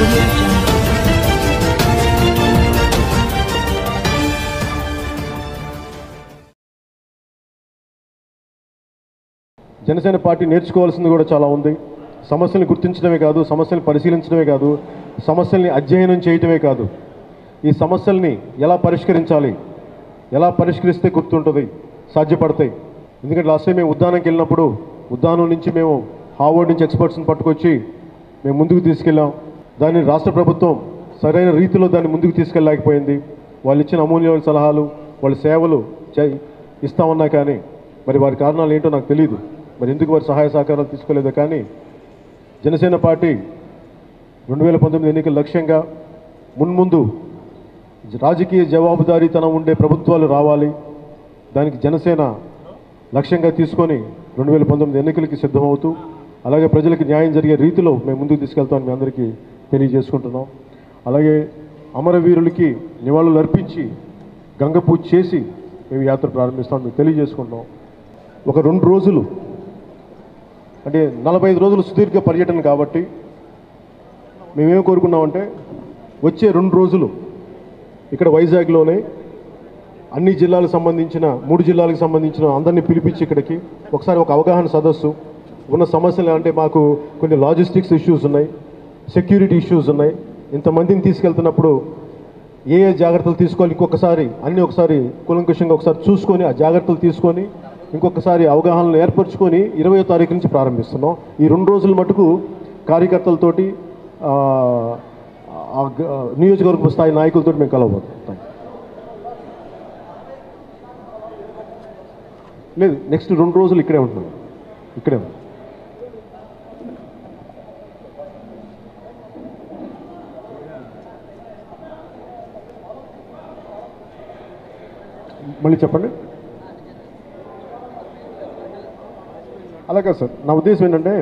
audio jungle. Janasena party నేర్చుకోవాల్సింది కూడా చాలా ఉంది. సమస్యల్ని గుర్తించడమే కాదు, సమస్యల్ని పరిశీలించడమే కాదు, సమస్యల్ని అధ్యయనం చేయటమే కాదు, ఈ సమస్యల్ని ఎలా పరిష్కరించాలి, ఎలా పరిష్కరిస్తే గుర్తుంటుంది, సాధ్యపడతాయి. ఎందుకంటే లాస్ట్ టైం మేము ఉద్దానంకి వెళ్ళినప్పుడు ఉద్దానం నుంచి మేము హార్వర్డ్ నుంచి ఎక్స్పర్ట్స్ని పట్టుకొచ్చి మేము ముందుకు తీసుకెళ్ళాం. దాన్ని రాష్ట్ర ప్రభుత్వం సరైన రీతిలో దాన్ని ముందుకు తీసుకెళ్ళలేకపోయింది. వాళ్ళు ఇచ్చిన అమూల్యమైన సలహాలు, వాళ్ళ సేవలు ఇస్తామన్నా కానీ మరి వారి కారణాలు ఏంటో నాకు తెలియదు. మరి ఎందుకు వారి సహాయ సహకారాలు తీసుకోలేదో కానీ జనసేన పార్టీ 2019 ఎన్నికల లక్ష్యంగా మున్ముందు రాజకీయ జవాబుదారీతనం ఉండే ప్రభుత్వాలు రావాలి, దానికి జనసేన లక్ష్యంగా తీసుకొని 2019 ఎన్నికలకి సిద్ధమవుతూ అలాగే ప్రజలకు న్యాయం జరిగే రీతిలో మేము ముందుకు తీసుకెళ్తామని మీ అందరికీ తెలియజేసుకుంటున్నాం. అలాగే అమరవీరులకి నివాళులు అర్పించి గంగ పూజ చేసి మేము యాత్ర ప్రారంభిస్తామని మేము తెలియజేసుకుంటున్నాం. ఒక 2 రోజులు అంటే 45 రోజులు సుదీర్ఘ పర్యటన కాబట్టి మేమేం కోరుకున్నామంటే వచ్చే 2 రోజులు ఇక్కడ వైజాగ్లోనే అన్ని జిల్లాలకు సంబంధించిన 3 జిల్లాలకు సంబంధించిన అందరినీ పిలిపించి ఇక్కడికి ఒకసారి ఒక అవగాహన సదస్సు ఉన్న సమస్యలు అంటే మాకు కొన్ని లాజిస్టిక్స్ ఇష్యూస్ ఉన్నాయి, సెక్యూరిటీ ఇష్యూస్ ఉన్నాయి. ఇంతమందిని తీసుకెళ్తున్నప్పుడు ఏ జాగ్రత్తలు తీసుకోవాలి ఇంకొకసారి అన్నీ ఒకసారి కూలంకషంగా ఒకసారి చూసుకొని ఆ జాగ్రత్తలు తీసుకొని ఇంకొకసారి అవగాహనలు ఏర్పరచుకొని 20వ తారీఖు నుంచి ప్రారంభిస్తున్నాం. ఈ 2 రోజుల మటుకు కార్యకర్తలతోటి నియోజకవర్గ స్థాయి నాయకులతో మేము కలవబోతున్నాం. లేదు, నెక్స్ట్ 2 రోజులు ఇక్కడే ఉంటున్నాం. ఇక్కడే మళ్ళీ చెప్పండి. అలాగే సార్, నా ఉద్దేశం ఏంటంటే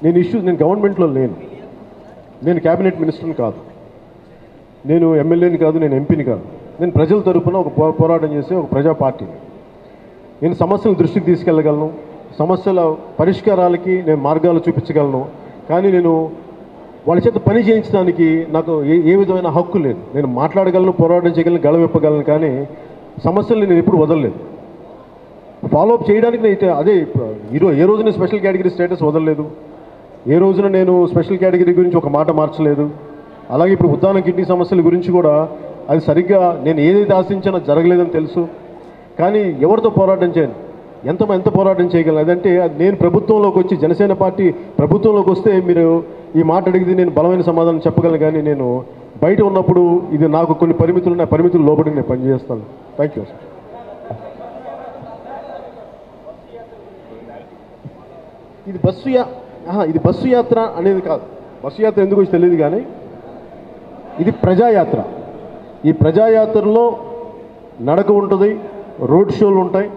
నేను గవర్నమెంట్లో లేను, నేను క్యాబినెట్ మినిస్టర్ని కాదు, నేను ఎమ్మెల్యేని కాదు, నేను ఎంపీని కాదు. నేను ప్రజల తరపున ఒక పోరాటం చేసే ఒక ప్రజా పార్టీని. నేను సమస్యలను దృష్టికి తీసుకెళ్ళగలను, సమస్యల పరిష్కారాలకి నేను మార్గాలు చూపించగలను. కానీ నేను వాళ్ళ చేత పని చేయించడానికి నాకు ఏ విధమైన హక్కు లేదు. నేను మాట్లాడగలను, పోరాటం చేయగలను, గళవిప్పగలను, కానీ సమస్యల్ని నేను ఎప్పుడు వదలలేదు. ఫాలోఅప్ చేయడానికి నేను అదే ఏ రోజున స్పెషల్ కేటగిరీ స్టేటస్ వదలలేదు, ఏ రోజున నేను స్పెషల్ కేటగిరీ గురించి ఒక మాట మార్చలేదు. అలాగే ఇప్పుడు ఉద్దాన కిడ్నీ సమస్యల గురించి కూడా అది సరిగ్గా నేను ఏదైతే ఆశించానో జరగలేదని తెలుసు. కానీ ఎవరితో పోరాటం చేయను, ఎంత పోరాటం చేయగలను. అదంటే నేను ప్రభుత్వంలోకి వచ్చి జనసేన పార్టీ ప్రభుత్వంలోకి వస్తే మీరు ఈ మాట అడిగితే నేను బలమైన సమాధానం చెప్పగలను. కానీ నేను బయట ఉన్నప్పుడు ఇది నాకు కొన్ని పరిమితులు ఉన్నాయి, పరిమితులు లోబడి నేను పనిచేస్తాను. Thank you sir. ఇది బస్సు యాత్ర అనేది కాదు. బస్సు యాత్ర ఎందుకు వచ్చి తెలియదు, కానీ ఇది ప్రజాయాత్ర. ఈ ప్రజాయాత్రలో నడక ఉంటుంది, రోడ్ షోలు ఉంటాయి,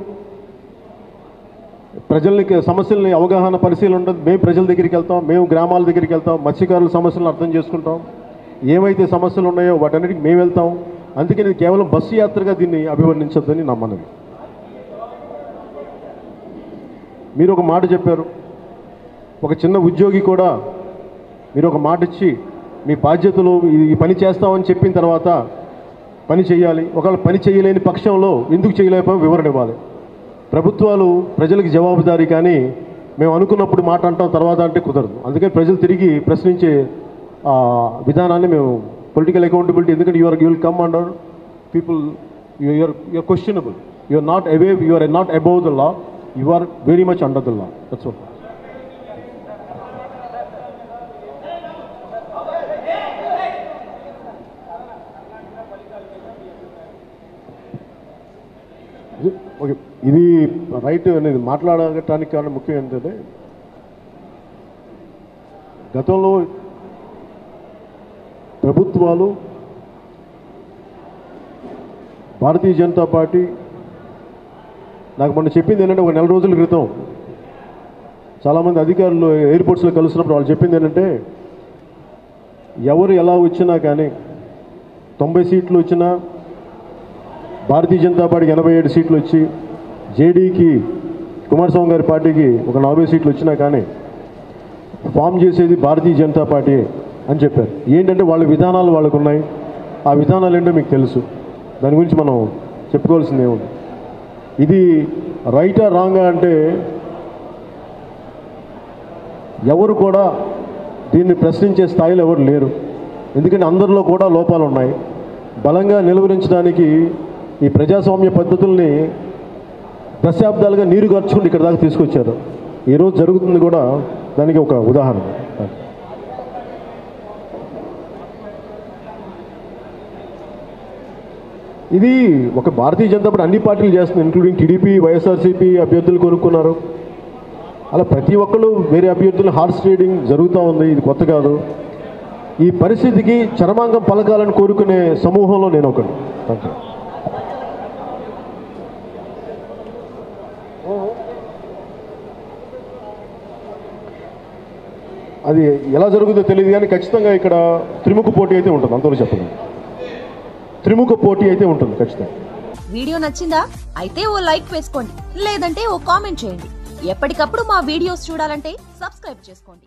ప్రజలకి సమస్యల్ని అవగాహన పరిశీలన ఉంటుంది. మేము ప్రజల దగ్గరికి వెళ్తాం, మేము గ్రామాల దగ్గరికి వెళ్తాం, మత్స్యకారుల సమస్యలను అర్థం చేసుకుంటాం, ఏమైతే సమస్యలు ఉన్నాయో వాటన్నిటికి మేము వెళ్తాం. అందుకని ఇది కేవలం బస్సు యాత్రగా దీన్ని అభివర్ణించొద్దని నా మనవి. మీరు ఒక మాట చెప్పారు, ఒక చిన్న ఉద్యోగి కూడా మీరు ఒక మాట ఇచ్చి మీ బాధ్యతలు ఈ పని చేస్తామని చెప్పిన తర్వాత పని చేయాలి. ఒకవేళ పని చేయలేని పక్షంలో ఎందుకు చేయలేకపోయాం వివరణ ఇవ్వాలి. ప్రభుత్వాలు ప్రజలకు జవాబుదారీ, కానీ మేము అనుకున్నప్పుడు మాట అంటాం, తర్వాత అంటే కుదరదు. అందుకని ప్రజలు తిరిగి ప్రశ్నించే విధానాన్ని మేము పొలిటికల్ అకౌంటబిలిటీ, ఎందుకంటే you will come under people, you are questionable, you are not away, you are not above the law, you are very much under the law. That's all. Okay, ఇది రైట్ అనేది మాట్లాడటానికి కారణం ముఖ్యం ఏంటంటే గతంలో ప్రభుత్వాలు, భారతీయ జనతా పార్టీ నాకు మొన్న చెప్పింది ఏంటంటే, ఒక 4 రోజుల క్రితం చాలామంది అధికారులు ఎయిర్పోర్ట్స్లో కలుస్తున్నప్పుడు వాళ్ళు చెప్పింది ఏంటంటే, ఎవరు ఎలా వచ్చినా కానీ 90 సీట్లు వచ్చినా, భారతీయ జనతా పార్టీకి 87 సీట్లు వచ్చి, జేడీకి కుమారస్వామి గారి పార్టీకి ఒక 40 సీట్లు వచ్చినా కానీ ఫామ్ చేసేది భారతీయ జనతా పార్టీ. అని చెప్పారు. ఏంటంటే వాళ్ళ విధానాలు వాళ్ళకు ఉన్నాయి, ఆ విధానాలు ఏంటో మీకు తెలుసు, దాని గురించి మనం చెప్పుకోవాల్సింది ఏముంది. ఇది రైటా రాంగా అంటే ఎవరు కూడా దీన్ని ప్రశ్నించే స్థాయిలో ఎవరు లేరు. ఎందుకంటే అందరిలో కూడా లోపాలు ఉన్నాయి. బలంగా నిలువరించడానికి ఈ ప్రజాస్వామ్య పద్ధతుల్ని దశాబ్దాలుగా నీరు గార్చుకుంటూ ఇక్కడ దాకా తీసుకొచ్చారు. ఈరోజు జరుగుతుంది కూడా దానికి ఒక ఉదాహరణ. ఇది ఒక భారతీయ జనతా పార్టీ అన్ని పార్టీలు చేస్తుంది, ఇంక్లూడింగ్ టీడీపీ, వైఎస్ఆర్సీపీ అభ్యర్థులు కొనుక్కున్నారు. అలా ప్రతి ఒక్కళ్ళు వేరే అభ్యర్థులు హార్స్ ట్రేడింగ్ జరుగుతూ ఉంది. ఇది కొత్త కాదు. ఈ పరిస్థితికి చరమాంగం పలకాలని కోరుకునే సమూహంలో నేను ఒకడు. అది ఎలా జరుగుతుందో తెలియదు కానీ ఖచ్చితంగా ఇక్కడ త్రిముఖ పోటీ అయితే ఉంటుంది. అంతలో చెప్పండి, త్రిముఖ పోటీ అయితే ఉంటుంది ఖచ్చితంగా. వీడియో నచ్చిందా? అయితే ఓ లైక్ వేసుకోండి, లేదంటే ఓ కామెంట్ చేయండి. ఎప్పటికప్పుడు మా వీడియోస్ చూడాలంటే సబ్స్క్రైబ్ చేసుకోండి.